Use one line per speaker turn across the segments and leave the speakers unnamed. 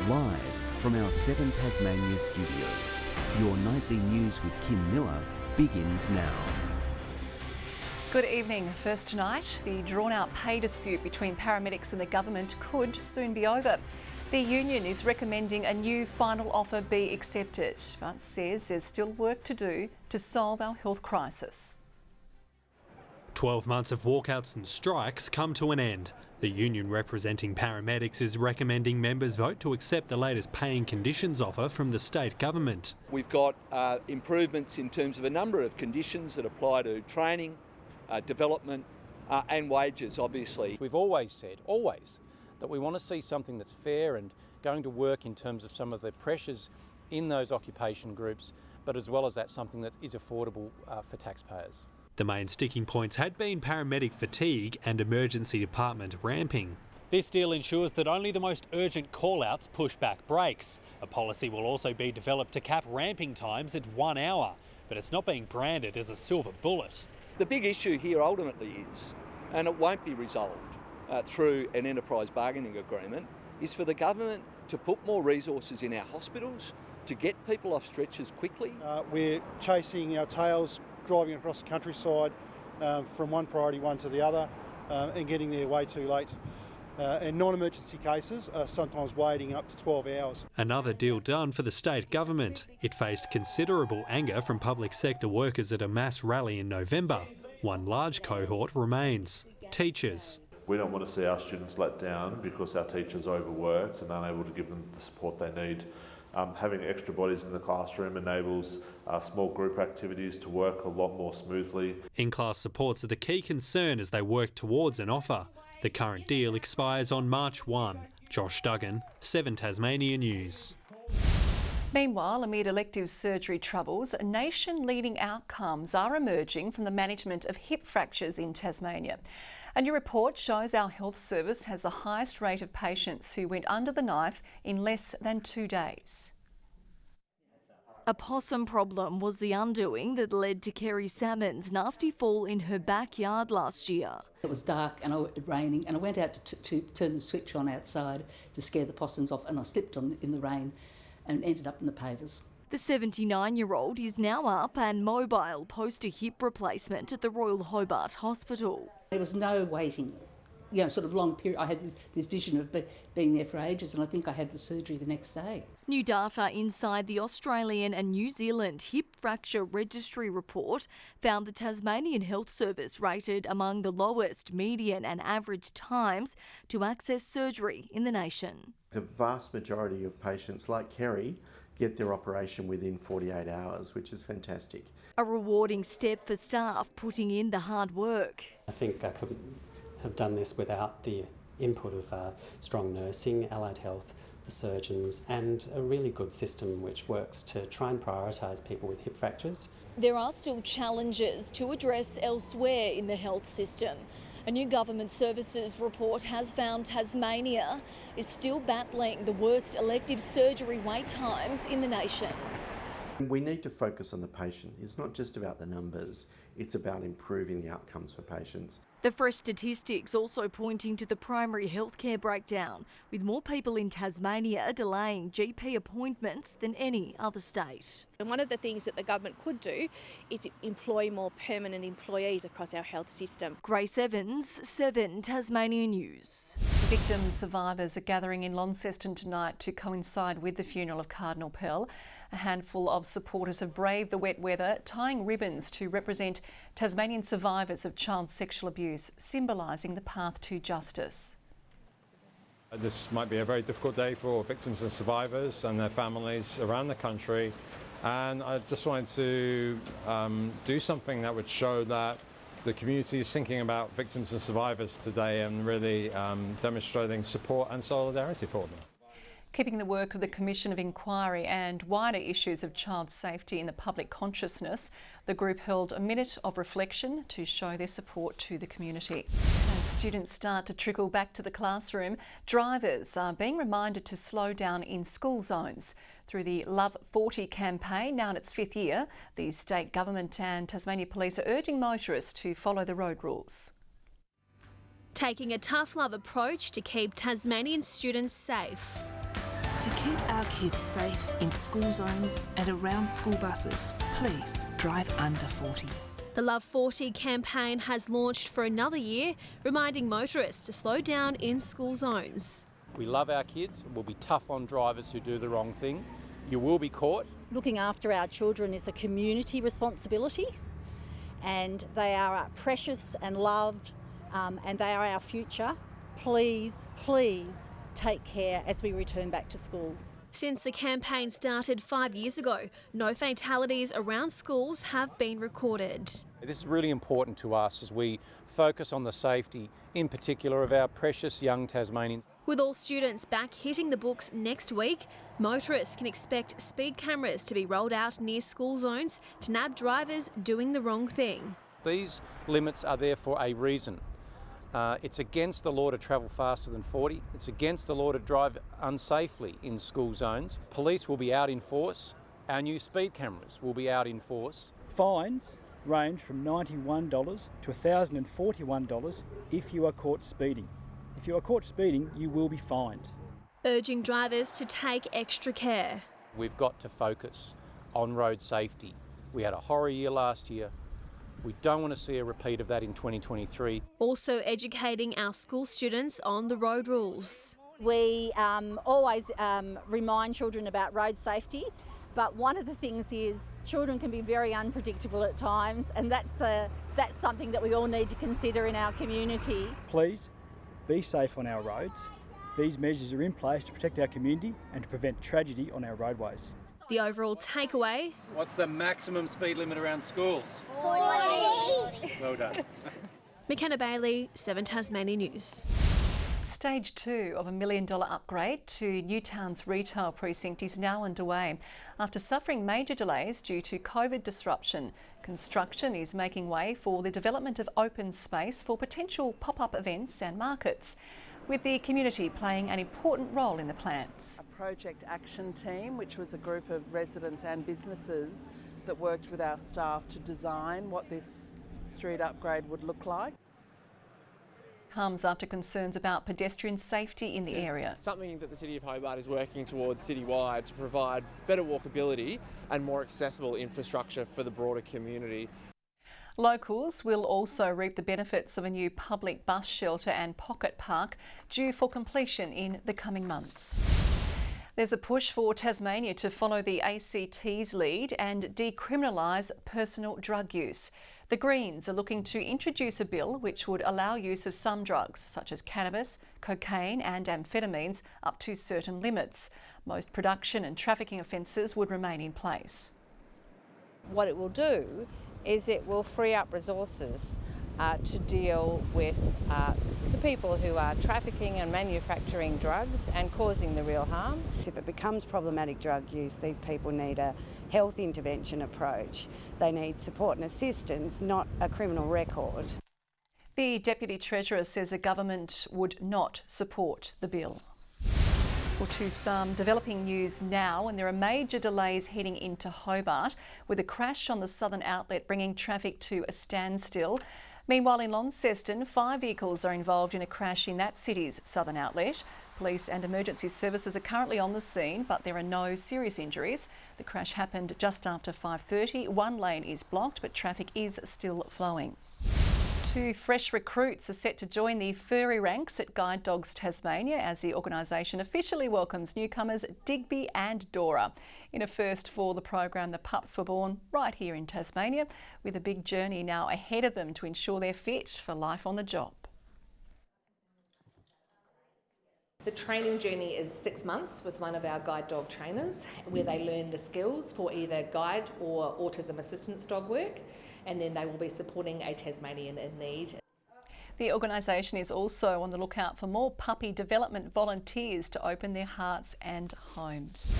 Live from our 7 Tasmania studios, your nightly news with Kim Miller begins now.
Good evening. First tonight, the drawn-out pay dispute between paramedics and the government could soon be over. The union is recommending a new final offer be accepted, but says there's still work to do to solve our health crisis.
12 months of walkouts and strikes come to an end. The union representing paramedics is recommending members vote to accept the latest pay and conditions offer from the state government.
We've got improvements in terms of a number of conditions that apply to training, development and wages, obviously.
We've always said, that we want to see something that's fair and going to work in terms of some of the pressures in those occupation groups, but as well as that, something that is affordable for taxpayers.
The main sticking points had been paramedic fatigue and emergency department ramping. This deal ensures that only the most urgent call-outs push back breaks. A policy will also be developed to cap ramping times at 1 hour, but it's not being branded as a silver bullet.
The big issue here ultimately is, and it won't be resolved through an enterprise bargaining agreement, is for the government to put more resources in our hospitals to get people off stretchers quickly.
We're chasing our tails, driving across the countryside from one priority one to the other and getting there way too late. And non-emergency cases are sometimes waiting up to 12 hours.
Another deal done for the state government. It faced considerable anger from public sector workers at a mass rally in November. One large cohort remains: teachers.
We don't want to see our students let down because our teachers are overworked and unable to give them the support they need. Having extra bodies in the classroom enables small group activities to work a lot more smoothly. In-class supports are the key concern as they work towards an offer. The current deal expires on March 1. Josh Duggan, 7 Tasmania News.
Meanwhile, amid elective surgery troubles, nation-leading outcomes are emerging from the management of hip fractures in Tasmania. A new report shows our health service has the highest rate of patients who went under the knife in less than 2 days.
A possum problem was the undoing that led to Kerry Salmon's nasty fall in her backyard last year.
It was dark and raining, and I went out to turn the switch on outside to scare the possums off, and I slipped in the rain and ended up in the pavers.
The 79-year-old is now up and mobile post a hip replacement at the Royal Hobart Hospital.
There was no waiting, sort of long period. I had this vision of being there for ages, and I think I had the surgery the next day.
New data inside the Australian and New Zealand Hip Fracture Registry report found the Tasmanian Health Service rated among the lowest median and average times to access surgery in the nation.
The vast majority of patients, like Kerry, get their operation within 48 hours, which is fantastic.
A rewarding step for staff putting in the hard work.
I think I couldn't have done this without the input of strong nursing, allied health, the surgeons, and a really good system which works to try and prioritise people with hip fractures.
There are still challenges to address elsewhere in the health system. A new government services report has found Tasmania is still battling the worst elective surgery wait times in the nation.
We need to focus on the patient. It's not just about the numbers, it's about improving the outcomes for patients.
The fresh statistics also pointing to the primary healthcare breakdown, with more people in Tasmania delaying GP appointments than any other state.
And one of the things that the government could do is employ more permanent employees across our health system.
Grace Evans, 7 Tasmania News.
Victim survivors are gathering in Launceston tonight to coincide with the funeral of Cardinal Pell. A handful of supporters have braved the wet weather, tying ribbons to represent Tasmanian survivors of child sexual abuse, symbolising the path to justice.
This might be a very difficult day for victims and survivors and their families around the country, and I just wanted to do something that would show that the community is thinking about victims and survivors today and really demonstrating support and solidarity for them.
Keeping the work of the Commission of Inquiry and wider issues of child safety in the public consciousness, the group held a minute of reflection to show their support to the community. As students start to trickle back to the classroom, drivers are being reminded to slow down in school zones. Through the Love 40 campaign, now in its 5th year, the state government and Tasmania Police are urging motorists to follow the road rules.
Taking a tough love approach to keep Tasmanian students safe. To keep our kids safe in school zones and around school buses, please drive under 40.
The Love 40 campaign has launched for another year, reminding motorists to slow down in school zones.
We love our kids. We'll be tough on drivers who do the wrong thing. You will be caught.
Looking after our children is a community responsibility, and they are precious and loved, and they are our future. Please, please take care as we return back to school.
Since the campaign started 5 years ago, no fatalities around schools have been recorded.
This is really important to us as we focus on the safety, in particular, of our precious young Tasmanians.
With all students back hitting the books next week, motorists can expect speed cameras to be rolled out near school zones to nab drivers doing the wrong thing.
These limits are there for a reason. It's against the law to travel faster than 40. It's against the law to drive unsafely in school zones. Police will be out in force. Our new speed cameras will be out in force.
Fines range from $91 to $1,041 if you are caught speeding. If you are caught speeding, you will be fined.
Urging drivers to take extra care.
We've got to focus on road safety. We had a horror year last year. We don't want to see a repeat of that in 2023.
Also educating our school students on the road rules.
We always remind children about road safety, but one of the things is children can be very unpredictable at times, and that's something that we all need to consider in our community.
Please be safe on our roads. These measures are in place to protect our community and to prevent tragedy on our roadways.
The overall takeaway:
what's the maximum speed limit around schools?
40.
Well done.
McKenna Bailey, 7 Tasmania News.
Stage 2 of $1 million upgrade to Newtown's retail precinct is now underway. After suffering major delays due to COVID disruption, construction is making way for the development of open space for potential pop-up events and markets, with the community playing an important role in the plans.
A project action team, which was a group of residents and businesses that worked with our staff to design what this street upgrade would look like.
Comes after concerns about pedestrian safety in the area.
Something that the City of Hobart is working towards citywide to provide better walkability and more accessible infrastructure for the broader community.
Locals will also reap the benefits of a new public bus shelter and pocket park due for completion in the coming months. There's a push for Tasmania to follow the ACT's lead and decriminalise personal drug use. The Greens are looking to introduce a bill which would allow use of some drugs, such as cannabis, cocaine and amphetamines, up to certain limits. Most production and trafficking offences would remain in place.
What it will do is it will free up resources to deal with the people who are trafficking and manufacturing drugs and causing the real harm.
If it becomes problematic drug use, these people need a health intervention approach. They need support and assistance, not a criminal record.
The Deputy Treasurer says the government would not support the bill. Well, to some developing news now, and there are major delays heading into Hobart, with a crash on the southern outlet bringing traffic to a standstill. Meanwhile, in Launceston, 5 vehicles are involved in a crash in that city's southern outlet. Police and emergency services are currently on the scene, but there are no serious injuries. The crash happened just after 5:30. One lane is blocked, but traffic is still flowing. 2 fresh recruits are set to join the furry ranks at Guide Dogs Tasmania as the organisation officially welcomes newcomers Digby and Dora. In a first for the program, the pups were born right here in Tasmania, with a big journey now ahead of them to ensure they're fit for life on the job.
The training journey is 6 months with one of our guide dog trainers, where they learn the skills for either guide or autism assistance dog work, and then they will be supporting a Tasmanian in need.
The organisation is also on the lookout for more puppy development volunteers to open their hearts and homes.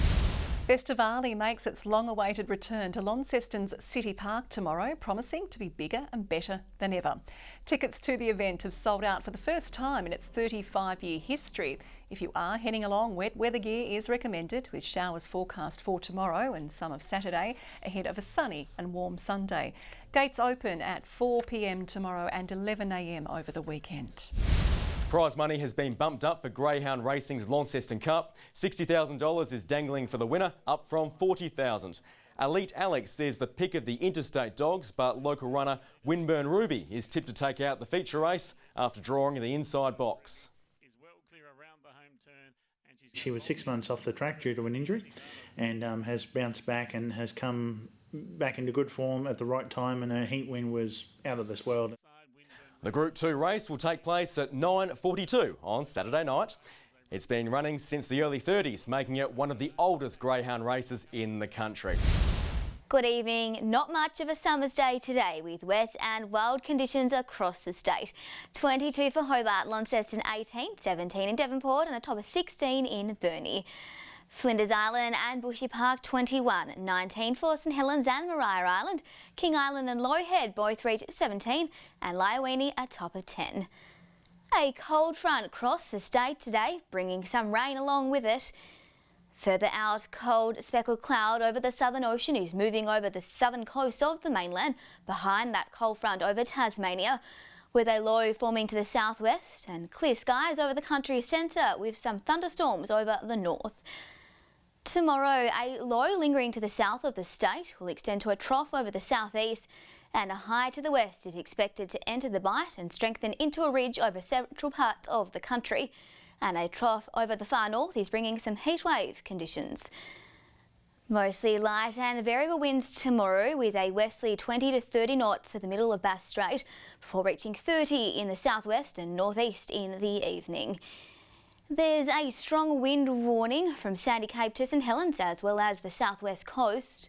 Festivali makes its long-awaited return to Launceston's City Park tomorrow, promising to be bigger and better than ever. Tickets to the event have sold out for the first time in its 35-year history. If you are heading along, wet weather gear is recommended, with showers forecast for tomorrow and some of Saturday ahead of a sunny and warm Sunday. Gates open at 4 p.m. tomorrow and 11 a.m. over the weekend.
Prize money has been bumped up for Greyhound Racing's Launceston Cup. $60,000 is dangling for the winner, up from $40,000. Elite Alex says the pick of the interstate dogs, but local runner Winburn Ruby is tipped to take out the feature race after drawing the inside box.
She was 6 months off the track due to an injury and has bounced back and has come back into good form at the right time, and her heat win was out of this world.
The Group 2 race will take place at 9:42 on Saturday night. It's been running since the early 30s, making it one of the oldest greyhound races in the country.
Good evening. Not much of a summer's day today with wet and wild conditions across the state. 22 for Hobart, Launceston 18, 17 in Devonport and a top of 16 in Burnie. Flinders Island and Bushy Park 21, 19 for St Helens and Maria Island. King Island and Low Head both reach 17 and Liawini a top of 10. A cold front crossed the state today, bringing some rain along with it. Further out, cold speckled cloud over the southern ocean is moving over the southern coast of the mainland, behind that cold front over Tasmania, with a low forming to the southwest and clear skies over the country's centre with some thunderstorms over the north. Tomorrow, a low lingering to the south of the state will extend to a trough over the southeast, and a high to the west is expected to enter the bight and strengthen into a ridge over central parts of the country, and a trough over the far north is bringing some heatwave conditions. Mostly light and variable winds tomorrow, with a westerly 20 to 30 knots at the middle of Bass Strait before reaching 30 in the southwest and northeast in the evening. There's a strong wind warning from Sandy Cape to St Helens as well as the southwest coast.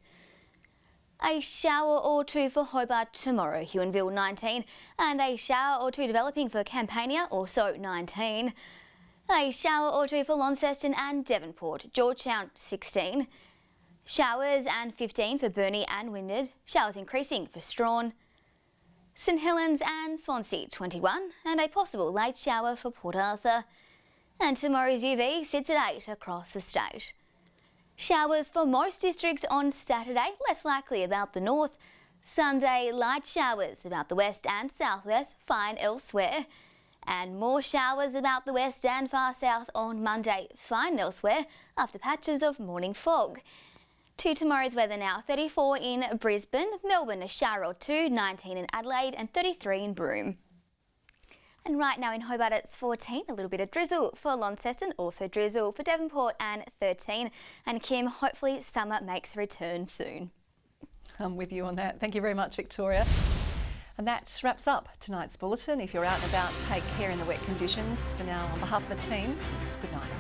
A shower or two for Hobart tomorrow, Huonville 19, and a shower or two developing for Campania, also 19. A shower or two for Launceston and Devonport, Georgetown 16. Showers and 15 for Burnie and Wynyard, showers increasing for Strawn. St Helens and Swansea 21, and a possible late shower for Port Arthur. And tomorrow's UV sits at 8 across the state. Showers for most districts on Saturday, less likely about the north. Sunday, light showers about the west and southwest, fine elsewhere. And more showers about the west and far south on Monday, fine elsewhere, after patches of morning fog. To tomorrow's weather now, 34 in Brisbane, Melbourne a shower or two, 19 in Adelaide and 33 in Broome. And right now in Hobart it's 14, a little bit of drizzle for Launceston, also drizzle for Devonport and 13. And Kim, hopefully summer makes a return soon.
I'm with you on that. Thank you very much, Victoria. And that wraps up tonight's bulletin. If you're out and about, take care in the wet conditions. For now, on behalf of the team, it's good night.